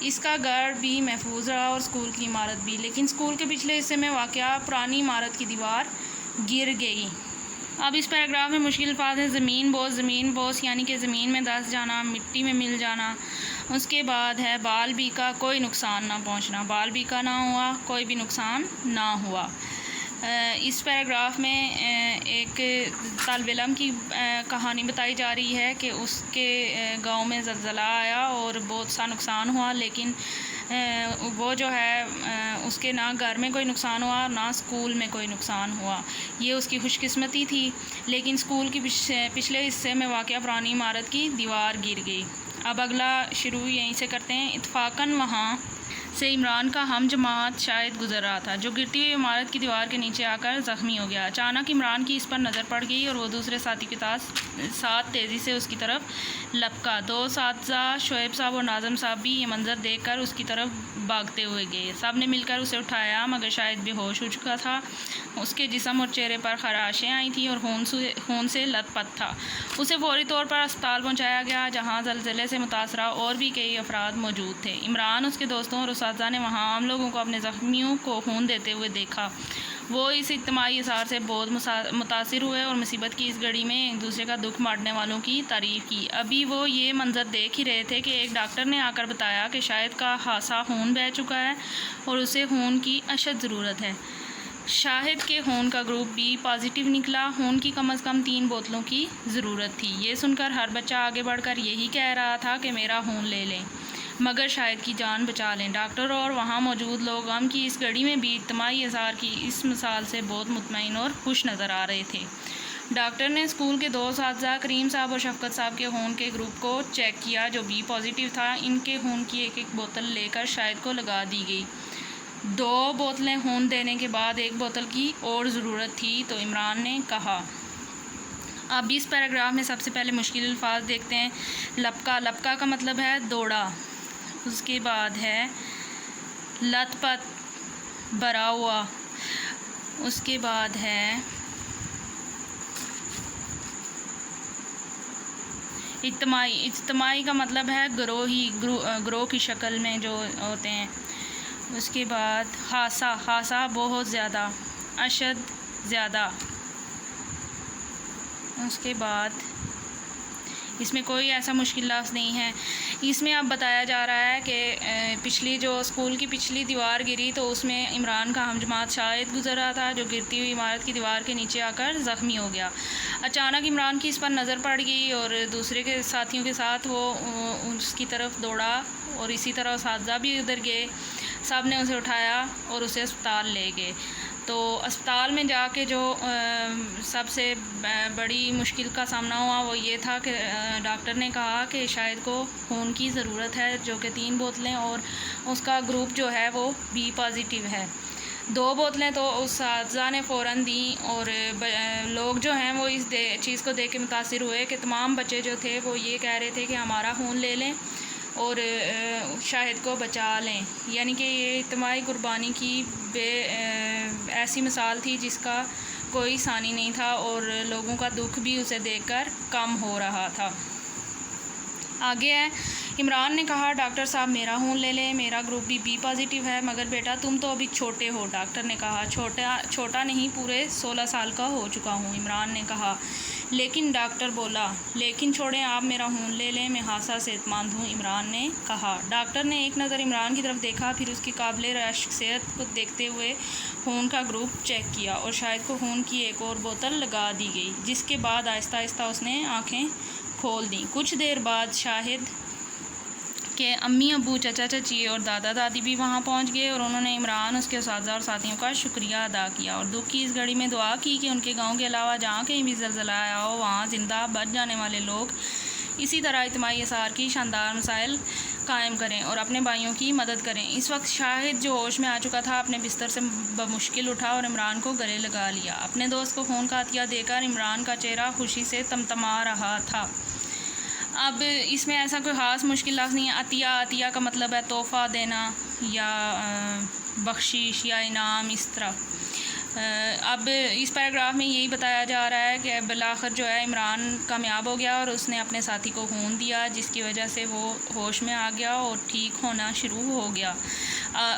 اس کا گھر بھی محفوظ رہا اور اسکول کی عمارت بھی، لیکن اسکول کے پچھلے حصے میں واقع پرانی عمارت کی دیوار گر گئی۔ اب اس پیراگراف میں مشکل الفاظ ہیں۔ زمین بوس یعنی کہ زمین میں دھس جانا، مٹی میں مل جانا۔ اس کے بعد ہے بال بیکا، کوئی نقصان نہ پہنچنا، بال بیکا نہ ہوا، کوئی بھی نقصان نہ ہوا۔ اس پیراگراف میں ایک طالب علم کی کہانی بتائی جا رہی ہے کہ اس کے گاؤں میں زلزلہ آیا اور بہت سا نقصان ہوا، لیکن وہ جو ہے اس کے نہ گھر میں کوئی نقصان ہوا اور نہ اسکول میں کوئی نقصان ہوا۔ یہ اس کی خوش قسمتی تھی، لیکن اسکول کی پچھلے حصے میں واقع پرانی عمارت کی دیوار گر گئی۔ اب اگلا شروع یہیں سے کرتے ہیں۔ اتفاقاً وہاں سے عمران کا ہم جماعت شاہد گزر رہا تھا، جو گرتی ہوئی عمارت کی دیوار کے نیچے آ کر زخمی ہو گیا۔ اچانک عمران کی اس پر نظر پڑ گئی اور وہ دوسرے ساتھی کے ساتھ تیزی سے اس کی طرف لپکا۔ دو اساتذہ شعیب صاحب اور ناظم صاحب بھی یہ منظر دیکھ کر اس کی طرف بھاگتے ہوئے گئے۔ سب نے مل کر اسے اٹھایا، مگر شاہد بے ہوش ہو چکا تھا۔ اس کے جسم اور چہرے پر خراشیں آئی تھیں اور خون سے لت پت تھا۔ اسے فوری طور پر اسپتال پہنچایا گیا، جہاں زلزلے سے متاثرہ اور بھی کئی افراد موجود تھے۔ عمران، اس کے دوستوں اور اساتذہ نے وہاں عام لوگوں کو اپنے زخمیوں کو خون دیتے ہوئے دیکھا۔ وہ اس اجتماعی اثار سے بہت متاثر ہوئے اور مصیبت کی اس گھڑی میں ایک دوسرے کا دکھ بانٹنے والوں کی تعریف کی۔ ابھی وہ یہ منظر دیکھ ہی رہے تھے کہ ایک ڈاکٹر نے آ کر بتایا کہ شاہد کا خاصا خون بہہ چکا ہے اور اسے خون کی اشد ضرورت ہے۔ شاہد کے خون کا گروپ بی پازیٹیو نکلا۔ خون کی کم از کم 3 بوتلوں کی ضرورت تھی۔ یہ سن کر ہر بچہ آگے بڑھ کر یہی کہہ رہا تھا کہ میرا خون لے لیں، مگر شاہد کی جان بچا لیں۔ ڈاکٹر اور وہاں موجود لوگ غم کی اس گھڑی میں بھی اجتماعی اظہار کی اس مثال سے بہت مطمئن اور خوش نظر آ رہے تھے۔ ڈاکٹر نے اسکول کے 2 اساتذہ کریم صاحب اور شفقت صاحب کے خون کے گروپ کو چیک کیا، جو بی پازیٹیو تھا۔ ان کے خون کی ایک بوتل لے کر شاہد کو لگا دی گئی۔ 2 بوتلیں خون دینے کے بعد 1 بوتل کی اور ضرورت تھی، تو عمران نے کہا۔ اب اس پیراگراف میں سب سے پہلے مشکل الفاظ دیکھتے ہیں۔ لپکا کا مطلب ہے دوڑا۔ اس کے بعد ہے لت پت، بھرا ہوا۔ اس کے بعد ہے اجتماعی کا مطلب ہے گروہ کی شکل میں جو ہوتے ہیں۔ اس کے بعد خاصا بہت زیادہ، اشد زیادہ۔ اس کے بعد اس میں کوئی ایسا مشکل لفظ نہیں ہے۔ اس میں اب بتایا جا رہا ہے کہ جو اسکول کی پچھلی دیوار گری تو اس میں عمران کا ہم جماعت شاہد گزر رہا تھا، جو گرتی ہوئی عمارت کی دیوار کے نیچے آ کر زخمی ہو گیا۔ اچانک عمران کی اس پر نظر پڑ گئی اور دوسرے کے ساتھیوں کے ساتھ وہ اس کی طرف دوڑا اور اسی طرح اساتذہ بھی ادھر گئے۔ سب نے اسے اٹھایا اور اسے اسپتال لے گئے۔ تو اسپتال میں جا کے جو سب سے بڑی مشکل کا سامنا ہوا وہ یہ تھا کہ ڈاکٹر نے کہا کہ شاہد کو خون کی ضرورت ہے، جو کہ 3 بوتلیں، اور اس کا گروپ جو ہے وہ بی پازیٹیو ہے۔ 2 بوتلیں تو اساتذہ نے فوراً دیں اور لوگ جو ہیں وہ اس چیز کو دیکھ کے متاثر ہوئے کہ تمام بچے جو تھے وہ یہ کہہ رہے تھے کہ ہمارا خون لے لیں اور شاہد کو بچا لیں۔ یعنی کہ یہ اجتماعی قربانی کی ایسی مثال تھی جس کا کوئی ثانی نہیں تھا اور لوگوں کا دکھ بھی اسے دیکھ کر کم ہو رہا تھا۔ آگے ہے، عمران نے کہا ڈاکٹر صاحب میرا خون لے لیں، میرا گروپ بھی بی پازیٹیو ہے، مگر بیٹا تم تو ابھی چھوٹے ہو۔ ڈاکٹر نے کہا چھوٹا نہیں، پورے 16 سال کا ہو چکا ہوں۔ عمران نے کہا لیکن ڈاکٹر بولا لیکن چھوڑیں آپ میرا خون لے لیں، میں خاصا صحت مند ہوں۔ عمران نے کہا۔ ڈاکٹر نے ایک نظر عمران کی طرف دیکھا، پھر اس کی قابل رشک صحت کو دیکھتے ہوئے خون کا گروپ چیک کیا اور شاہد کو خون کی ایک اور بوتل لگا دی گئی، جس کے بعد آہستہ آہستہ اس نے آنکھیں کھول دیں۔ کچھ دیر بعد شاہد کے امی ابو، چچا چچی اور دادا دادی بھی وہاں پہنچ گئے اور انہوں نے عمران، اس کے اساتذہ اور ساتھیوں کا شکریہ ادا کیا اور دکھ کی اس گھڑی میں دعا کی کہ ان کے گاؤں کے علاوہ جہاں کہیں بھی زلزلہ آیا ہو وہاں زندہ بچ جانے والے لوگ اسی طرح اجتماعی اثار کی شاندار مسائل قائم کریں اور اپنے بھائیوں کی مدد کریں۔ اس وقت شاہد جو ہوش میں آ چکا تھا اپنے بستر سے بمشکل اٹھا اور عمران کو گلے لگا لیا۔ اپنے دوست کو خون کا عطیہ دے کر عمران کا چہرہ خوشی سے تمتما رہا تھا۔ اب اس میں ایسا کوئی خاص مشکل لفظ نہیں ہے۔ عطیہ کا مطلب ہے تحفہ دینا یا بخشش یا انعام، اس طرح۔ اب اس پیراگراف میں یہی بتایا جا رہا ہے کہ بالآخر جو ہے عمران کامیاب ہو گیا اور اس نے اپنے ساتھی کو خون دیا، جس کی وجہ سے وہ ہوش میں آ گیا اور ٹھیک ہونا شروع ہو گیا۔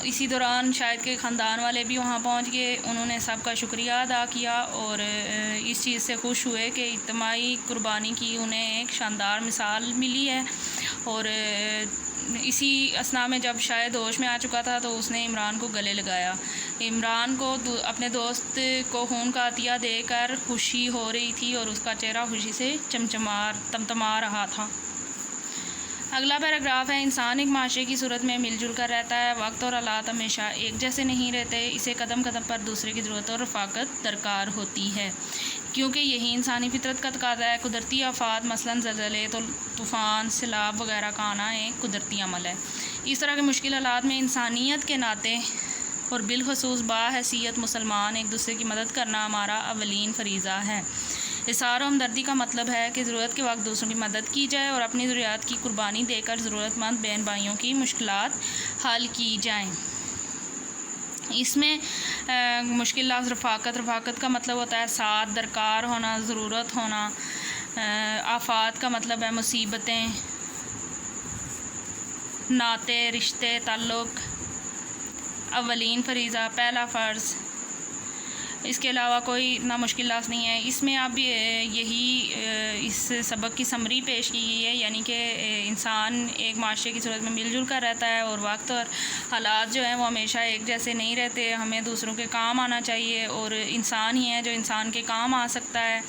اسی دوران شاہد کے خاندان والے بھی وہاں پہنچ گئے، انہوں نے سب کا شکریہ ادا کیا اور اس چیز سے خوش ہوئے کہ اجتماعی قربانی کی انہیں ایک شاندار مثال ملی ہے۔ اور اسی اثناء میں جب شاہد ہوش میں آ چکا تھا تو اس نے عمران کو گلے لگایا۔ عمران کو اپنے دوست کو خون کا عطیہ دے کر خوشی ہو رہی تھی اور اس کا چہرہ خوشی سے تمتما رہا تھا۔ اگلا پیراگراف ہے، انسان ایک معاشرے کی صورت میں مل جل کر رہتا ہے، وقت اور حالات ہمیشہ ایک جیسے نہیں رہتے، اسے قدم قدم پر دوسرے کی ضرورت اور رفاقت درکار ہوتی ہے، کیونکہ یہی انسانی فطرت کا تقاضا ہے۔ قدرتی آفات مثلاً زلزلے، طوفان، سیلاب وغیرہ کا آنا ایک قدرتی عمل ہے۔ اس طرح کے مشکل حالات میں انسانیت کے ناطے اور بالخصوص باحیثیت مسلمان ایک دوسرے کی مدد کرنا ہمارا اولین فریضہ ہے۔ اظہار و ہمدردی کا مطلب ہے کہ ضرورت کے وقت دوسروں کی مدد کی جائے اور اپنی ضروریات کی قربانی دے کر ضرورت مند بہن بھائیوں کی مشکلات حل کی جائیں۔ اس میں مشکل لفظ رفاقت کا مطلب ہوتا ہے ساتھ، درکار ہونا، ضرورت ہونا۔ آفات کا مطلب ہے مصیبتیں، ناطے، رشتے، تعلق۔ اولین فریضہ، پہلا فرض، اس کے علاوہ کوئی اتنا مشکل لفظ نہیں ہے۔ اس میں اب یہی اس سبق کی سمری پیش کی گئی ہے، یعنی کہ انسان ایک معاشرے کی صورت میں مل جل کر رہتا ہے اور وقت اور حالات جو ہیں وہ ہمیشہ ایک جیسے نہیں رہتے، ہمیں دوسروں کے کام آنا چاہیے اور انسان ہی ہے جو انسان کے کام آ سکتا ہے۔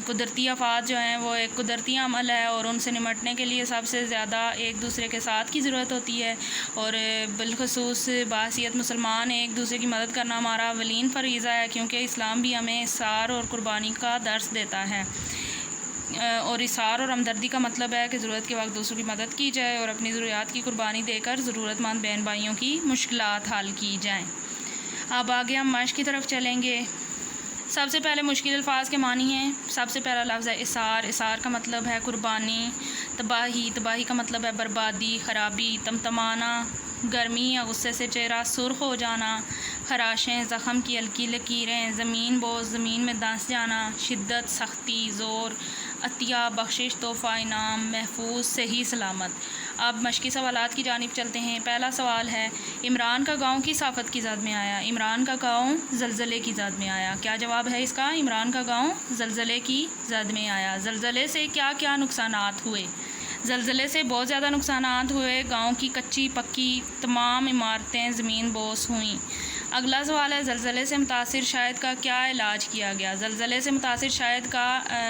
قدرتی آفات جو ہیں وہ ایک قدرتی عمل ہے اور ان سے نمٹنے کے لیے سب سے زیادہ ایک دوسرے کے ساتھ کی ضرورت ہوتی ہے، اور بالخصوص باحیثیت مسلمان ایک دوسرے کی مدد کرنا ہمارا اولین فریضہ ہے، کیونکہ اسلام بھی ہمیں اظہار اور قربانی کا درس دیتا ہے۔ اور اظہار اور ہمدردی کا مطلب ہے کہ ضرورت کے وقت دوسروں کی مدد کی جائے اور اپنی ضروریات کی قربانی دے کر ضرورت مند بہن بھائیوں کی مشکلات حل کی جائیں۔ اب آگے ہم مشق کی طرف چلیں گے۔ سب سے پہلے مشکل الفاظ کے معنی ہیں۔ سب سے پہلا لفظ ہے اثار کا مطلب ہے قربانی۔ تباہی کا مطلب ہے بربادی، خرابی۔ تمتمانا، گرمی یا غصے سے چہرہ سرخ ہو جانا۔ خراشیں، زخم کی ہلکی لکیریں۔ زمین بوس، زمین میں دھنس جانا۔ شدت، سختی، زور۔ عطیہ، بخشش، تحفہ، انعام۔ محفوظ، صحیح سلامت۔ اب مشقی سوالات کی جانب چلتے ہیں۔ پہلا سوال ہے، عمران کا گاؤں کس آفت کی زد میں آیا؟ عمران کا گاؤں زلزلے کی زد میں آیا۔ کیا جواب ہے اس کا؟ عمران کا گاؤں زلزلے کی زد میں آیا۔ زلزلے سے کیا کیا نقصانات ہوئے؟ زلزلے سے بہت زیادہ نقصانات ہوئے۔ گاؤں کی کچی پکی تمام عمارتیں زمین بوس ہوئیں۔ اگلا سوال ہے، زلزلے سے متاثر شاہد کا کیا علاج کیا گیا؟ زلزلے سے متاثر شاہد کا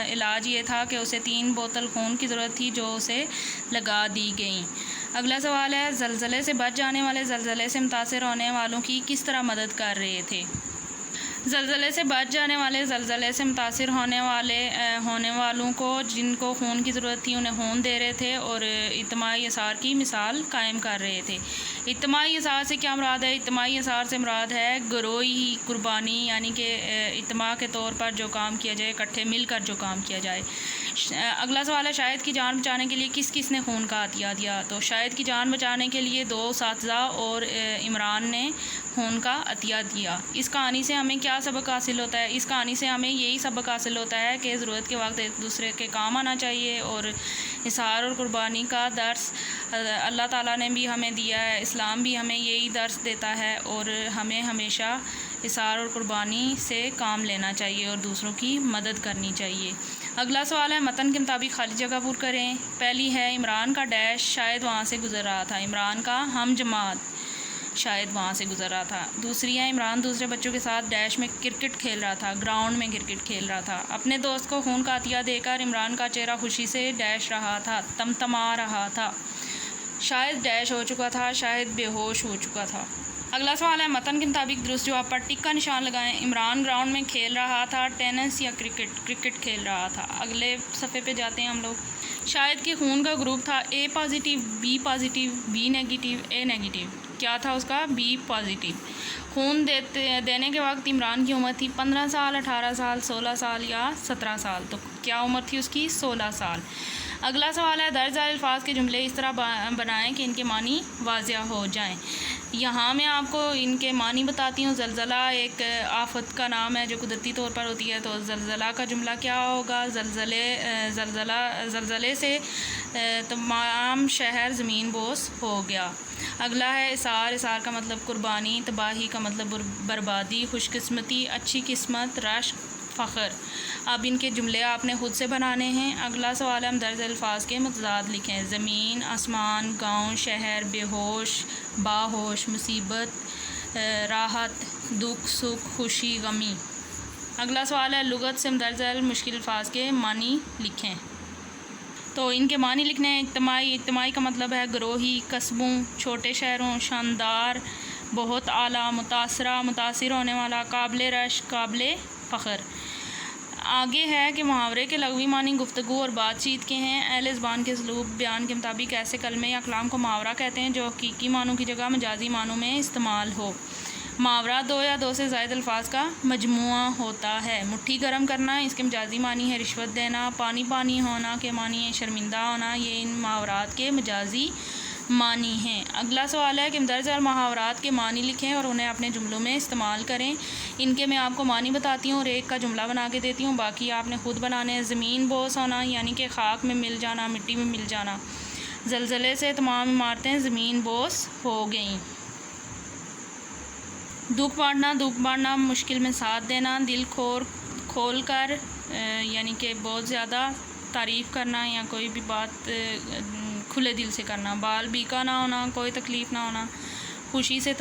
علاج یہ تھا کہ اسے 3 بوتل خون کی ضرورت تھی جو اسے لگا دی گئیں۔ اگلا سوال ہے، زلزلے سے بچ جانے والے زلزلے سے متاثر ہونے والوں کی کس طرح مدد کر رہے تھے؟ زلزلے سے بچ جانے والے زلزلے سے متاثر ہونے والوں کو جن کو خون کی ضرورت تھی انہیں خون دے رہے تھے اور اجتماعی اثار کی مثال قائم کر رہے تھے۔ اجتماعی اثار سے کیا مراد ہے؟ اجتماعی اثار سے مراد ہے گروہی قربانی، یعنی کہ اجتماع کے طور پر جو کام کیا جائے، اکٹھے مل کر جو کام کیا جائے۔ اگلا سوال ہے، شاہد کی جان بچانے کے لیے کس کس نے خون کا عطیہ دیا؟ تو شاہد کی جان بچانے کے لیے 2 اساتذہ اور عمران نے خون کا عطیہ دیا۔ اس کہانی سے ہمیں کیا سبق حاصل ہوتا ہے؟ اس کہانی سے ہمیں یہی سبق حاصل ہوتا ہے کہ ضرورت کے وقت ایک دوسرے کے کام آنا چاہیے اور اظہار اور قربانی کا درس اللہ تعالیٰ نے بھی ہمیں دیا ہے، اسلام بھی ہمیں یہی درس دیتا ہے اور ہمیں ہمیشہ اظہار اور قربانی سے کام لینا چاہیے اور دوسروں کی مدد کرنی چاہیے۔ اگلا سوال ہے، متن کے مطابق خالی جگہ پر کریں۔ پہلی ہے، عمران کا ڈیش شاید وہاں سے گزر رہا تھا۔ عمران کا ہم جماعت شاید وہاں سے گزر رہا تھا۔ دوسری ہے، عمران دوسرے بچوں کے ساتھ ڈیش میں کرکٹ کھیل رہا تھا، گراؤنڈ میں کرکٹ کھیل رہا تھا۔ اپنے دوست کو خون کا عطیہ دے کر عمران کا چہرہ خوشی سے ڈیش رہا تھا، تمتما رہا تھا۔ شاید ڈیش ہو چکا تھا، شاید بے ہوش ہو چکا تھا۔ اگلا سوال ہے، متن کے مطابق درست جواب پر ٹک کا نشان لگائیں۔ عمران گراؤنڈ میں کھیل رہا تھا، ٹینس یا کرکٹ کھیل رہا تھا۔ اگلے صفحے پہ جاتے ہیں ہم لوگ۔ شاہد کے خون کا گروپ تھا A positive, B positive, B negative, A negative. کیا تھا اس کا؟ B positive. خون دینے کے وقت عمران کی عمر تھی 15 سال، 18 سال، 16 سال یا 17 سال۔ تو کیا عمر تھی اس کی؟ 16 سال۔ اگلا سوال ہے درج ذیل الفاظ کے جملے اس طرح بنائیں کہ ان کے معنی واضح ہو جائیں۔ یہاں میں آپ کو ان کے معنی بتاتی ہوں۔ زلزلہ ایک آفت کا نام ہے جو قدرتی طور پر ہوتی ہے، تو زلزلہ کا جملہ کیا ہوگا؟ زلزلے سے تمام شہر زمین بوس ہو گیا۔ اگلا ہے اثار۔ اثار کا مطلب قربانی، تباہی کا مطلب بربادی، خوش قسمتی، اچھی قسمت، رشک، فخر۔ اب ان کے جملے آپ نے خود سے بنانے ہیں۔ اگلا سوال ہے ہم درج ذیل الفاظ کے متضاد لکھیں۔ زمین، آسمان، گاؤں، شہر، بے ہوش، باہوش، مصیبت، راحت، دکھ، سکھ، خوشی، غمی۔ اگلا سوال ہے لغت سے مندرجہ ذیل مشکل الفاظ کے معنی لکھیں۔ تو ان کے معنی لکھنے ہیں۔ اجتماعی۔ اجتماعی کا مطلب ہے گروہی، قصبوں، چھوٹے شہروں، شاندار، بہت اعلیٰ، متاثرہ، متاثر ہونے والا، قابل رشک، قابل فخر۔ آگے ہے کہ محاورے کے لغوی معنی گفتگو اور بات چیت کے ہیں۔ اہل زبان کے اسلوب بیان کے مطابق ایسے کلمے یا کلام کو محاورہ کہتے ہیں جو حقیقی معنوں کی جگہ مجازی معنوں میں استعمال ہو۔ محاورہ دو یا دو سے زائد الفاظ کا مجموعہ ہوتا ہے۔ مٹھی گرم کرنا، اس کے مجازی معنی ہے رشوت دینا۔ پانی پانی ہونا کے معنی ہے شرمندہ ہونا۔ یہ ان محاورات کے مجازی معنی ہیں۔ اگلا سوال ہے کہ مندرجہ ذیل محاورات کے معنی لکھیں اور انہیں اپنے جملوں میں استعمال کریں۔ ان کے میں آپ کو معنی بتاتی ہوں اور ایک کا جملہ بنا کے دیتی ہوں، باقی آپ نے خود بنانے ہیں۔ زمین بوس ہونا یعنی کہ خاک میں مل جانا، مٹی میں مل جانا۔ زلزلے سے تمام عمارتیں زمین بوس ہو گئیں۔ دکھ بانٹنا مشکل میں ساتھ دینا۔ دل کھول کر یعنی کہ بہت زیادہ تعریف کرنا یا کوئی بھی بات کھلے دل سے کرنا۔ بال بیکا نہ ہونا، کوئی تکلیف نہ ہونا۔ خوشی سے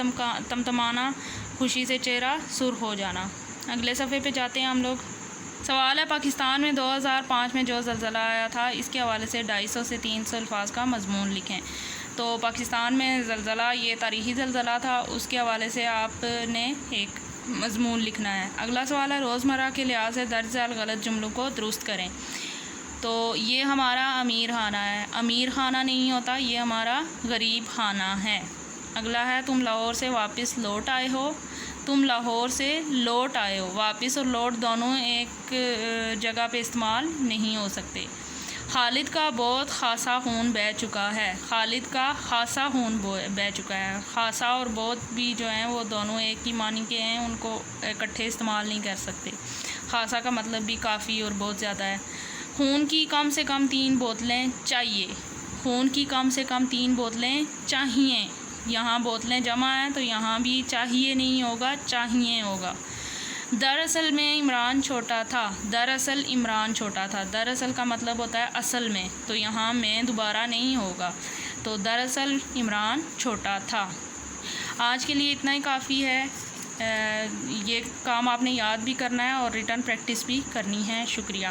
تمتمانا، خوشی سے چہرہ سرخ ہو جانا۔ اگلے صفحے پہ جاتے ہیں ہم لوگ۔ سوال ہے پاکستان میں 2005 میں جو زلزلہ آیا تھا اس کے حوالے سے 250 سے 300 الفاظ کا مضمون لکھیں۔ تو پاکستان میں زلزلہ یہ تاریخی زلزلہ تھا، اس کے حوالے سے آپ نے ایک مضمون لکھنا ہے۔ اگلا سوال ہے روزمرہ کے لحاظ سے درج ذیل غلط جملوں کو درست کریں۔ تو یہ ہمارا امیر خانہ ہے، امیر خانہ نہیں ہوتا، یہ ہمارا غریب خانہ ہے۔ اگلا ہے تم لاہور سے واپس لوٹ آئے ہو۔ تم لاہور سے لوٹ آئے ہو، واپس اور لوٹ دونوں ایک جگہ پہ استعمال نہیں ہو سکتے۔ خالد کا بہت خاصا خون بہہ چکا ہے۔ خالد کا خاصا خون بہہ چکا ہے۔ خاصا اور بہت بھی جو ہیں وہ دونوں ایک ہی معنی کے ہیں، ان کو اکٹھے استعمال نہیں کر سکتے۔ خاصا کا مطلب بھی کافی اور بہت زیادہ ہے۔ خون کی کم سے کم 3 بوتلیں چاہیے۔ خون کی کم سے کم 3 بوتلیں چاہیے۔ یہاں بوتلیں جمع ہیں تو یہاں بھی چاہیے نہیں ہوگا، چاہیے ہوگا۔ دراصل میں عمران چھوٹا تھا۔ دراصل عمران چھوٹا تھا۔ دراصل کا مطلب ہوتا ہے اصل میں، تو یہاں میں دوبارہ نہیں ہوگا، تو دراصل عمران چھوٹا تھا۔ آج کے لیے اتنا ہی کافی ہے۔ یہ کام آپ نے یاد بھی کرنا ہے اور ریٹن پریکٹس بھی کرنی ہے۔ شکریہ۔